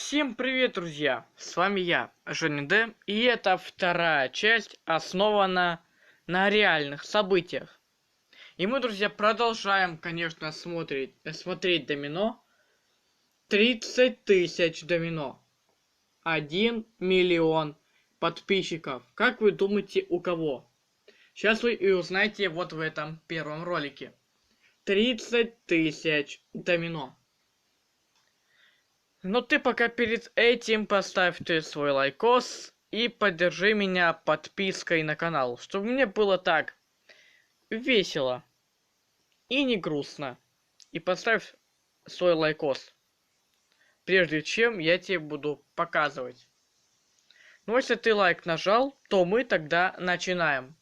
Всем привет, друзья! С вами я, Женя Д, и это вторая часть, основана на реальных событиях. И мы, друзья, продолжаем, конечно, смотреть домино. 30 тысяч домино. 1 миллион подписчиков. Как вы думаете, у кого? Сейчас вы и узнаете вот в этом первом ролике. 30 тысяч домино. Но ты пока перед этим поставь ты свой лайкос и поддержи меня подпиской на канал, чтобы мне было так весело и не грустно. И поставь свой лайкос, прежде чем я тебе буду показывать. Ну, если ты лайк нажал, то мы тогда начинаем.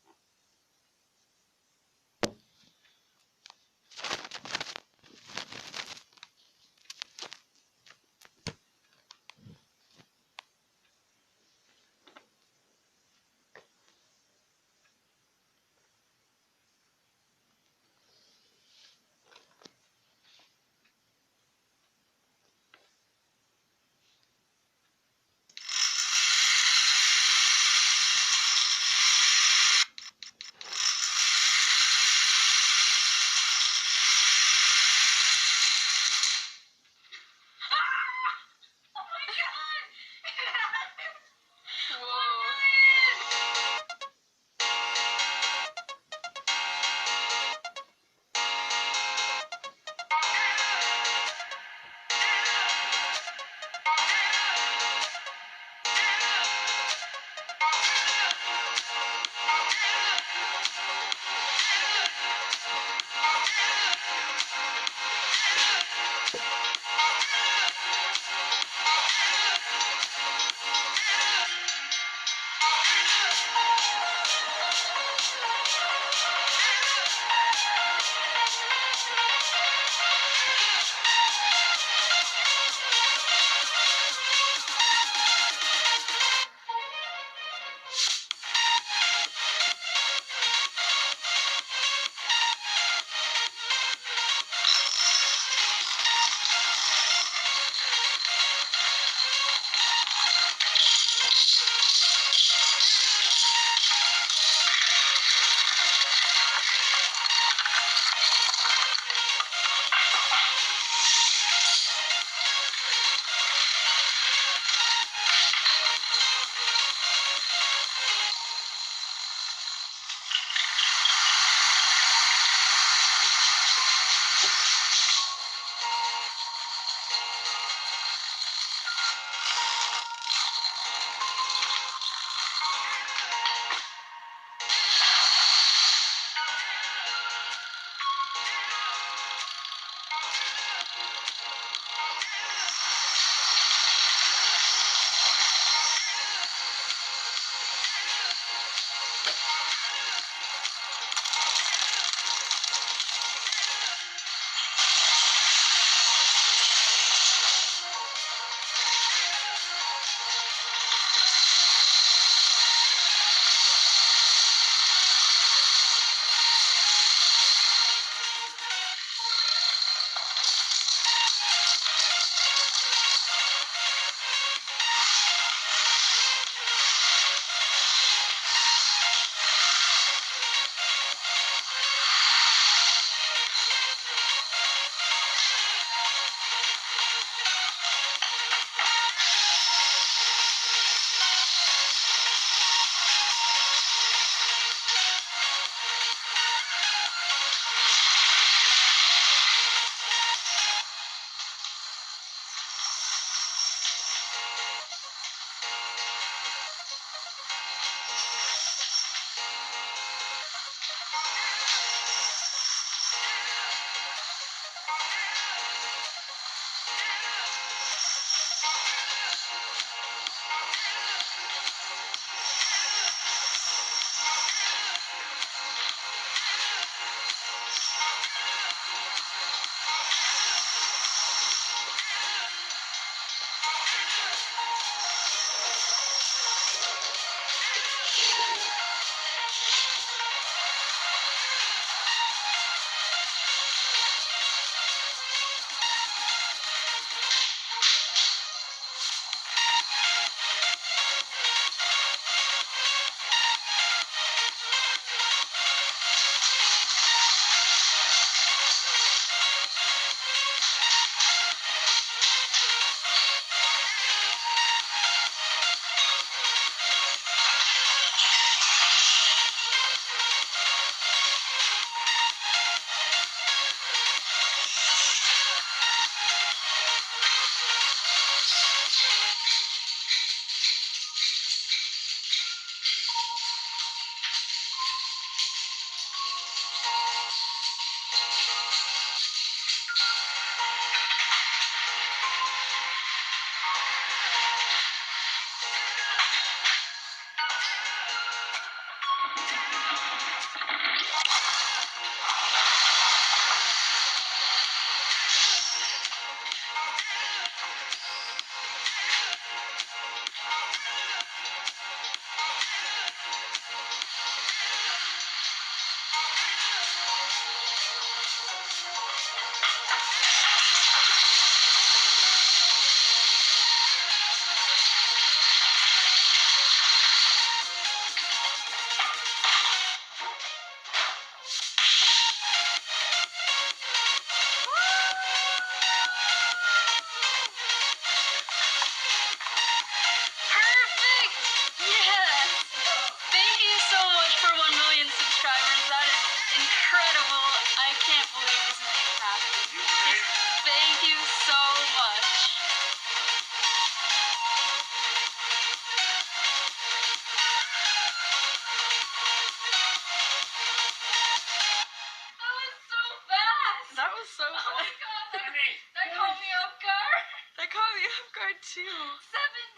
2. 7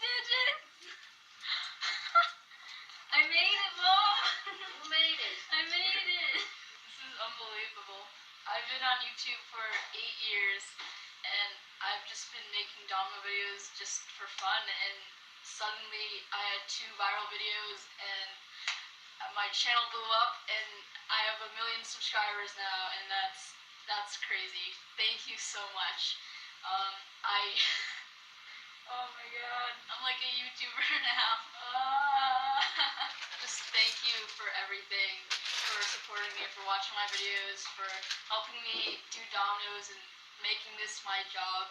digits! I made it, Mom! You made it. I made it. This is unbelievable. I've been on YouTube for 8 years, and I've just been making domino videos just for fun, and suddenly I had 2 viral videos, and my channel blew up, and I have 1 million subscribers now, and that's crazy. Thank you so much. Oh my god, I'm like a YouTuber now. Just thank you for everything, for supporting me, for watching my videos, for helping me do dominoes and making this my job.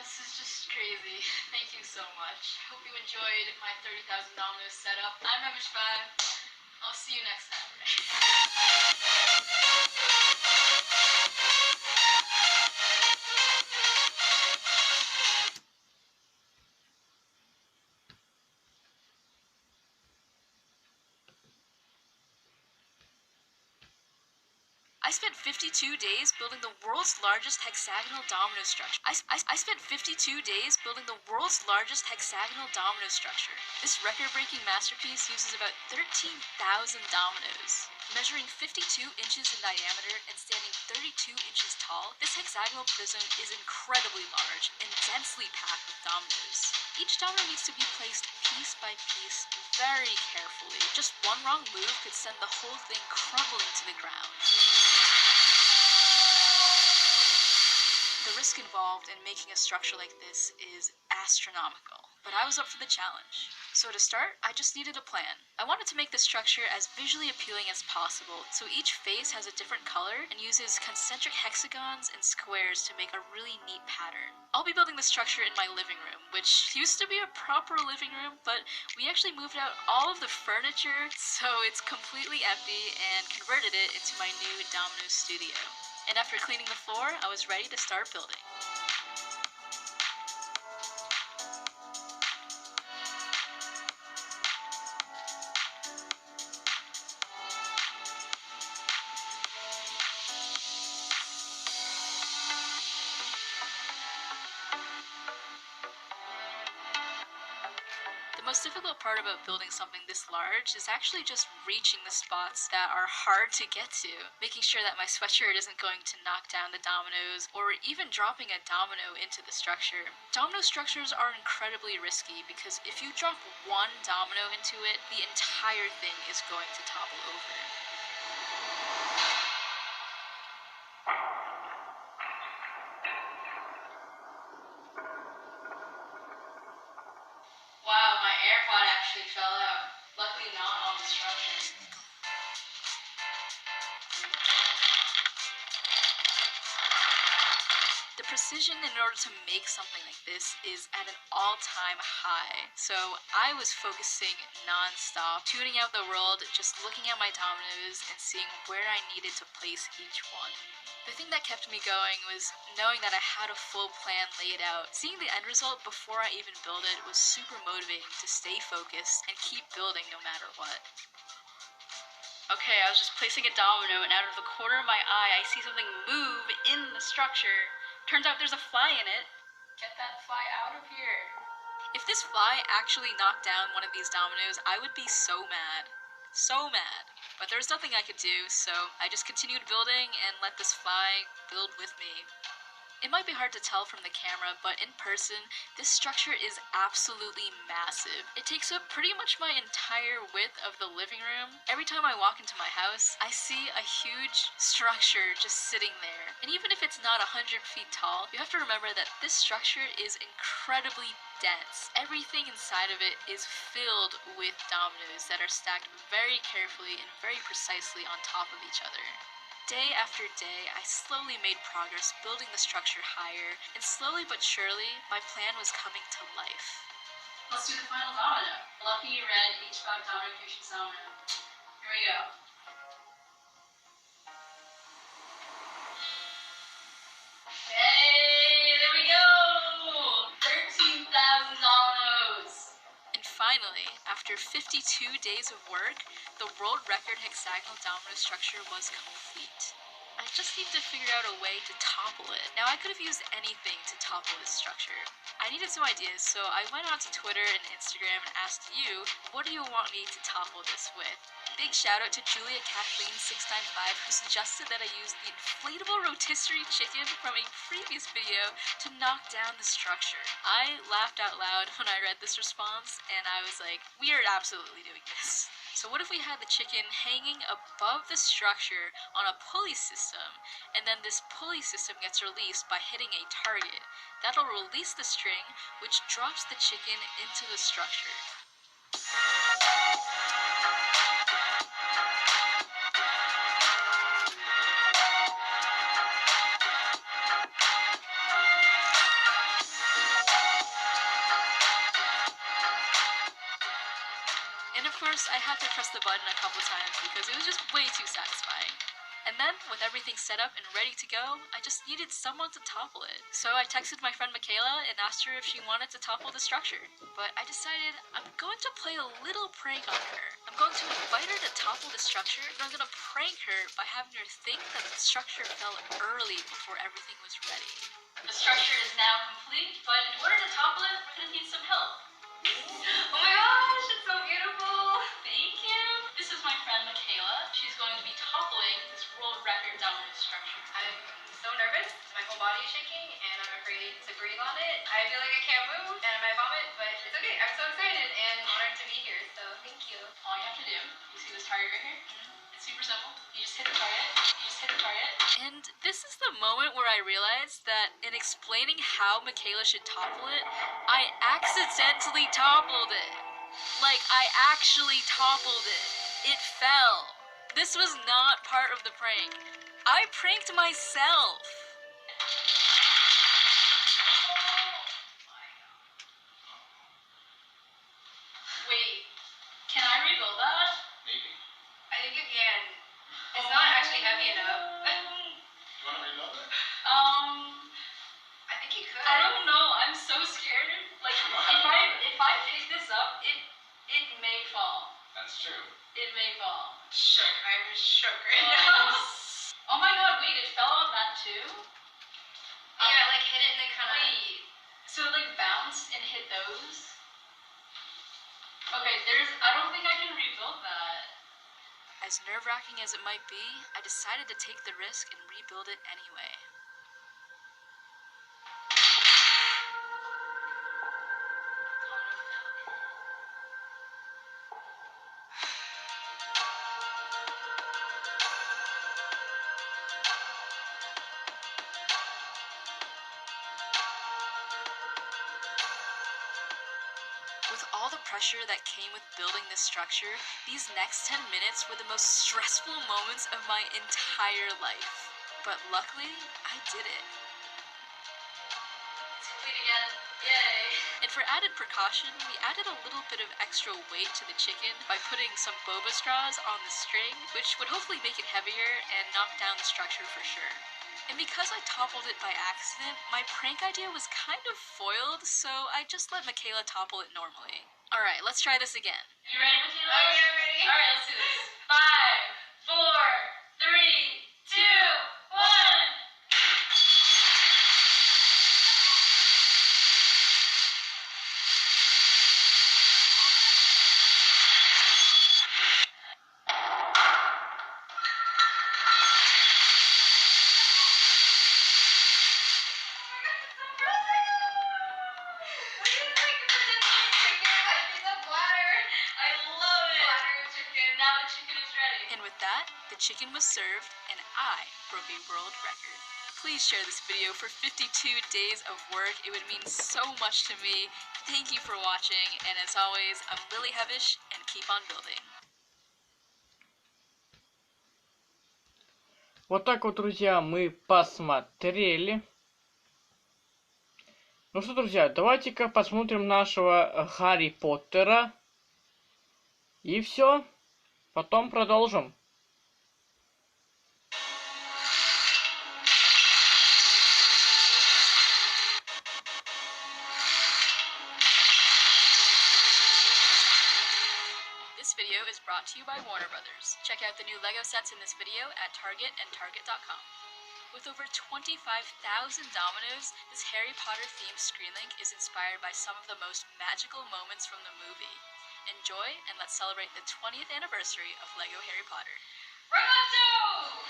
This is just crazy. Thank you so much. Hope you enjoyed my 30,000 dominoes setup. I'm Emish5. I'll see you next Saturday. I spent 52 days building the world's largest hexagonal domino structure. I spent 52 days building the world's largest hexagonal domino structure. This record-breaking masterpiece uses about 13,000 dominoes. Measuring 52 inches in diameter and standing 32 inches tall, this hexagonal prism is incredibly large and densely packed with dominoes. Each domino needs to be placed piece by piece very carefully. Just one wrong move could send the whole thing crumbling to the ground. The risk involved in making a structure like this is astronomical, but I was up for the challenge. So to start, I just needed a plan. I wanted to make the structure as visually appealing as possible, so each face has a different color and uses concentric hexagons and squares to make a really neat pattern. I'll be building the structure in my living room, which used to be a proper living room, but we actually moved out all of the furniture, so it's completely empty, and converted it into my new domino studio. And after cleaning the floor, I was ready to start building. The most difficult part about building something this large is actually just reaching the spots that are hard to get to, making sure that my sweatshirt isn't going to knock down the dominoes, or even dropping a domino into the structure. Domino structures are incredibly risky because if you drop one domino into it, the entire thing is going to topple over. Wow, my AirPod actually fell out. Luckily not on the structure. The precision in order to make something like this is at an all-time high. So I was focusing non-stop, tuning out the world, just looking at my dominoes and seeing where I needed to place each one. The thing that kept me going was knowing that I had a full plan laid out. Seeing the end result before I even built it was super motivating to stay focused and keep building no matter what. Okay, I was just placing a domino, and out of the corner of my eye, I see something move in the structure. Turns out there's a fly in it. Get that fly out of here. If this fly actually knocked down one of these dominoes, I would be so mad. So mad. But there was nothing I could do, so I just continued building and let this fly build with me. It might be hard to tell from the camera, but in person, this structure is absolutely massive. It takes up pretty much my entire width of the living room. Every time I walk into my house, I see a huge structure just sitting there. And even if it's not 100 feet tall, you have to remember that this structure is incredibly dense. Everything inside of it is filled with dominoes that are stacked very carefully and very precisely on top of each other. Day after day, I slowly made progress building the structure higher, and slowly but surely, my plan was coming to life. Let's do the final domino. Lucky, red, H5 domino creation domino. Here we go. Hey, there we go! 13,000 dominoes! And finally, after 52 days of work, the world record hexagonal domino structure was complete. I just need to figure out a way to topple it. Now, I could have used anything to topple this structure. I I needed some ideas, so I went onto Twitter and Instagram and asked you, what do you want me to topple this with? Big shout out to Julia Kathleen 695 who suggested that I use the inflatable rotisserie chicken from a previous video to knock down the structure. I laughed out loud when I read this response, and I was like, we are absolutely doing this. So what if we had the chicken hanging above the structure on a pulley system, and then this pulley system gets released by hitting a target. That'll release the string, which drops the chicken into the structure. And of course, I had to press the button a couple times because it was just way too satisfying. And then, with everything set up and ready to go, I just needed someone to topple it. So I texted my friend Michaela and asked her if she wanted to topple the structure. But I decided I'm going to play a little prank on her. I'm going to invite her to topple the structure, and I'm going to prank her by having her think that the structure fell early before everything was ready. The structure is now complete, but in order to topple it, we're going to need some help. Oh my gosh, it's so beautiful! Thank you! This is my friend Michaela. She's going to be toppling this world record downward structure. I'm so nervous, my whole body is shaking, and I'm afraid to breathe on it. I feel like I can't move, and I might vomit, but it's okay. I'm so excited and honored to be here, so thank you. All you have to do, you see this target right here? It's super simple. You just hit the target. You just hit the target. And this is the moment where I realized that in explaining how Michaela should topple it, I accidentally toppled it. Like, I actually toppled it. It fell. This was not part of the prank. I pranked myself. Wait, can I rebuild that? Maybe. I think you can. It's not actually heavy enough. You want to reload it? I think you could. I don't know. I'm so scared. Like, if I pick this up, it may fall. That's true. It may fall. Shook. I'm shook right now. Oh my god, wait, it fell on that too? Yeah, like hit it and then kind of. Wait. So it like bounced and hit those? Okay, I don't think I can rebuild that. As nerve-wracking as it might be, I decided to take the risk and rebuild it anyway. With all the pressure that came with building this structure, these next 10 minutes were the most stressful moments of my entire life. But luckily, I did it. It's complete again. Yay! And for added precaution, we added a little bit of extra weight to the chicken by putting some boba straws on the string, which would hopefully make it heavier and knock down the structure for sure. And because I toppled it by accident, my prank idea was kind of foiled, so I just let Michaela topple it normally. Alright, let's try this again. You ready, Michaela? Oh, yeah, I'm ready. Alright, let's do this. 5, 4, 3, 2, 1. And with that, the chicken was served, and I broke a world record. Please share this video for 52 days of work. It would mean so much to me. Thank you for watching, and as always, I'm Lily Hevish, and keep on building. Вот так вот, друзья, мы посмотрели. Ну что, друзья, давайте-ка посмотрим нашего Гарри Поттера. И все. Потом продолжим. This video is brought to you by Warner Brothers. Check out the new LEGO sets in this video at Target and Target.com. With over 25,000 dominoes, this Harry Potter themed screen link is inspired by some of the most magical moments from the movie. Enjoy, and let's celebrate the 20th anniversary of LEGO Harry Potter. Roboto!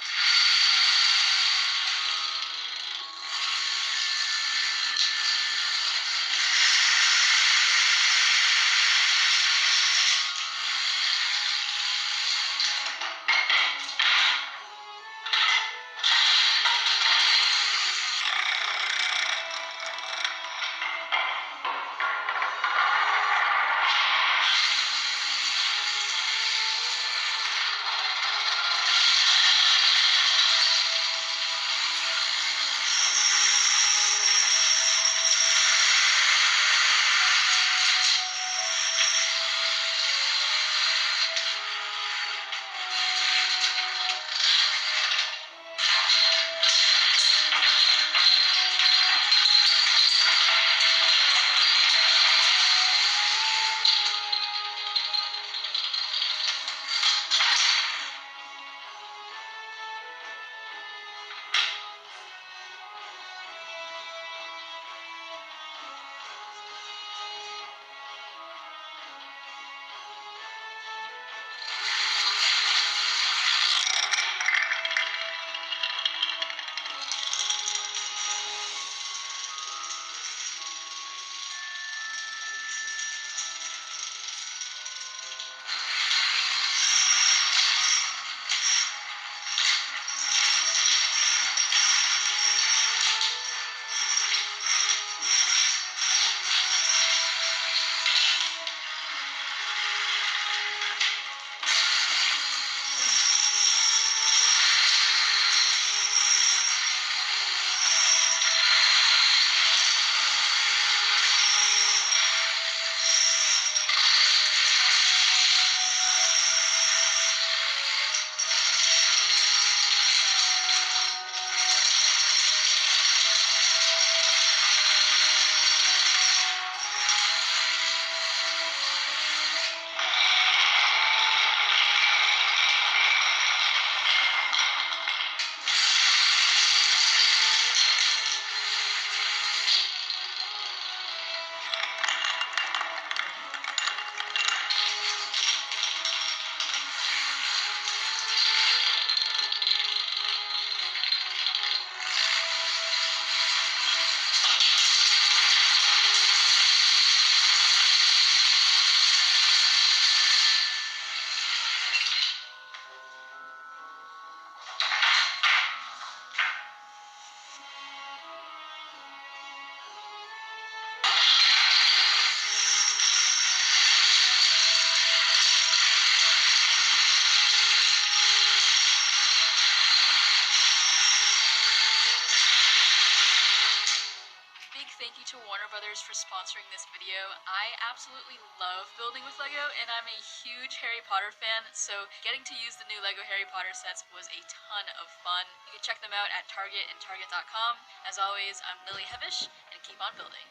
Thank you to Warner Brothers for sponsoring this video. I absolutely love building with LEGO, and I'm a huge Harry Potter fan, so getting to use the new LEGO Harry Potter sets was a ton of fun. You can check them out at Target and Target.com. As always, I'm Lily Hevish, and keep on building.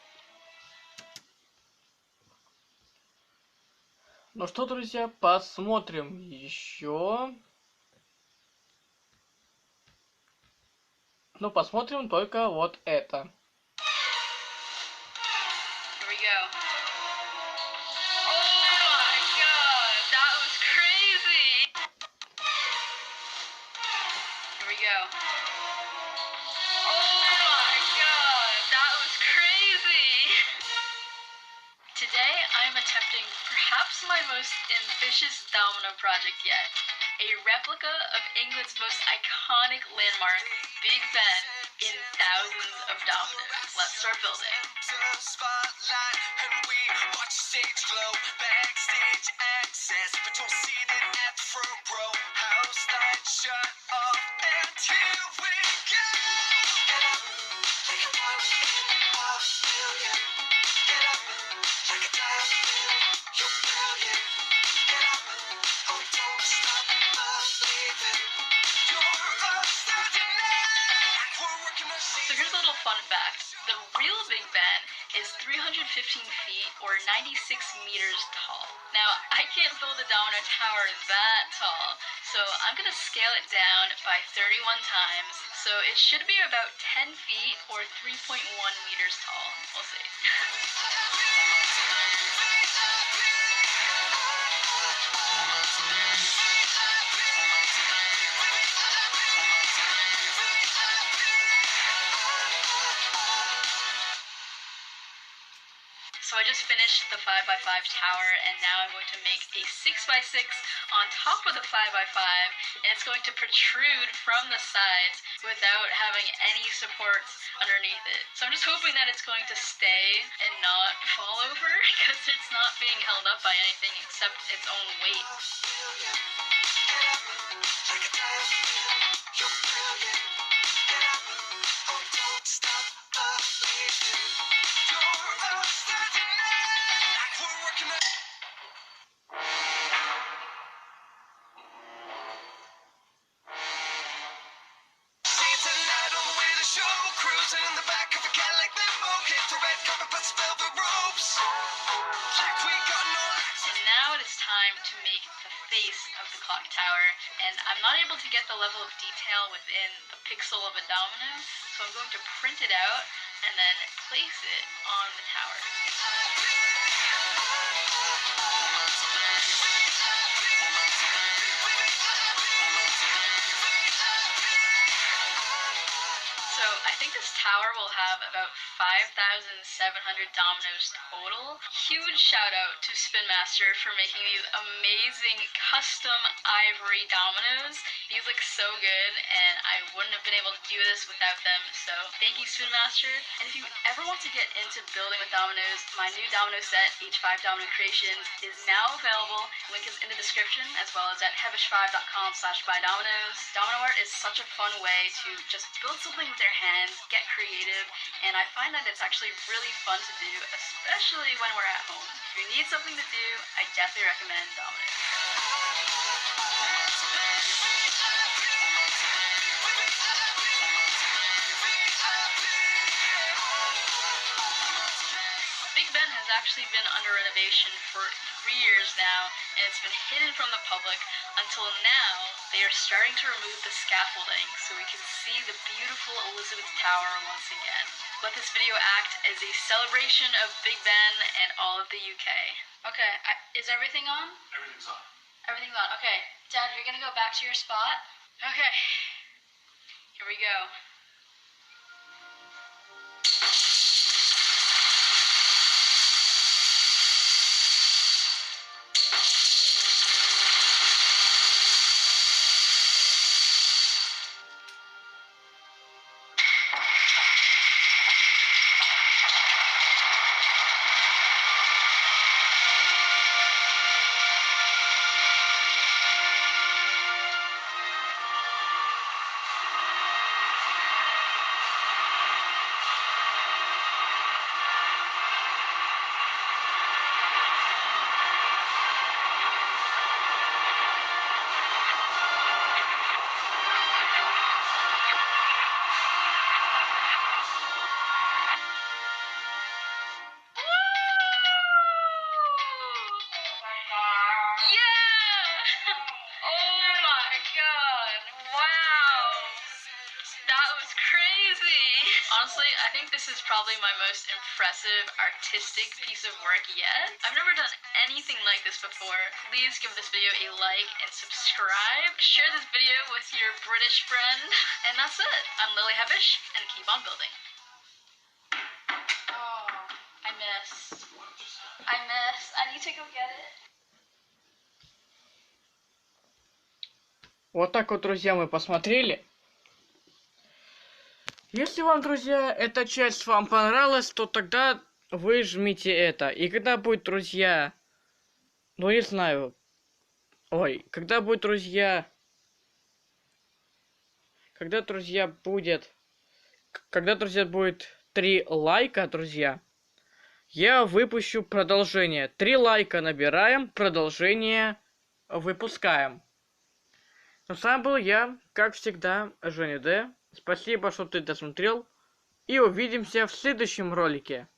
Ну что, друзья, посмотрим еще. Ну, посмотрим только вот это. Here we go. Oh my god, that was crazy! Here we go. Oh my god, that was crazy! Today I am attempting perhaps my most ambitious domino project yet. A replica of England's most iconic landmark, Big Ben, in thousands of dominoes. Let's start building. Spotlight and we watch stage glow. Backstage access, but you're seated at the front row. House lights shut off and here we go. Get up, like a $1,000,000. Get up, like a diamond. You're brilliant. Get up, oh don't stop believing. You're a star tonight. We're working our So here's a little fun fact. The real Big Ben is 315 feet or 96 meters tall. Now, I can't build a domino tower that tall, so I'm going to scale it down by 31 times, So it should be about 10 feet or 3.1 meters tall. We'll see. So I just finished the 5x5 tower, and now I'm going to make a 6x6 on top of the 5x5, and it's going to protrude from the sides without having any supports underneath it. So I'm just hoping that it's going to stay and not fall over, because it's not being held up by anything except its own weight. Cruising in the back of a Cadillac limo, hit the red carpet, but velvet ropes. Like we got no lights. And now it is time to make the face of the clock tower, and I'm not able to get the level of detail within the pixel of a domino, so I'm going to print it out and then place it on the tower. So I think this tower will have about 5,700 dominoes total. Huge shout out to Spin Master for making these amazing custom ivory dominoes. These look so good, and I wouldn't have been able to do this without them, so thank you, Spin Master. And if you ever want to get into building with dominoes, my new domino set, H5 Domino Creations, is now available. Link is in the description, as well as at hevish5.com/buydominoes. Domino art is such a fun way to just build something with your hands, get creative, and I find that it's actually really fun to do, especially when we're at home. If you need something to do, I definitely recommend dominoes. Big Ben has actually been under renovation for 3 years now, and it's been hidden from the public until now. They are starting to remove the scaffolding so we can see the beautiful Elizabeth Tower once again. Let this video act as a celebration of Big Ben and all of the UK. Okay, is everything on? Everything's on. Everything's on. Okay, Dad, you're gonna go back to your spot? Okay, here we go. Honestly, I think this is probably my most impressive artistic piece of work yet. I've never done anything like this before. Please give this video a like and subscribe. Share this video with your British friend. And that's it. I'm Lily Hevish, and keep on building. Oh, I missed. I need to go get it. Вот так вот, друзья, мы посмотрели. Если вам, друзья, эта часть вам понравилась, то тогда вы жмите это. И когда будет, друзья, ну не знаю, когда будет, друзья, когда, друзья, будет 3 лайка, друзья, я выпущу продолжение. 3 лайка набираем, продолжение выпускаем. Но с вами был я, как всегда, Женя Д. Спасибо, что ты досмотрел. И увидимся в следующем ролике.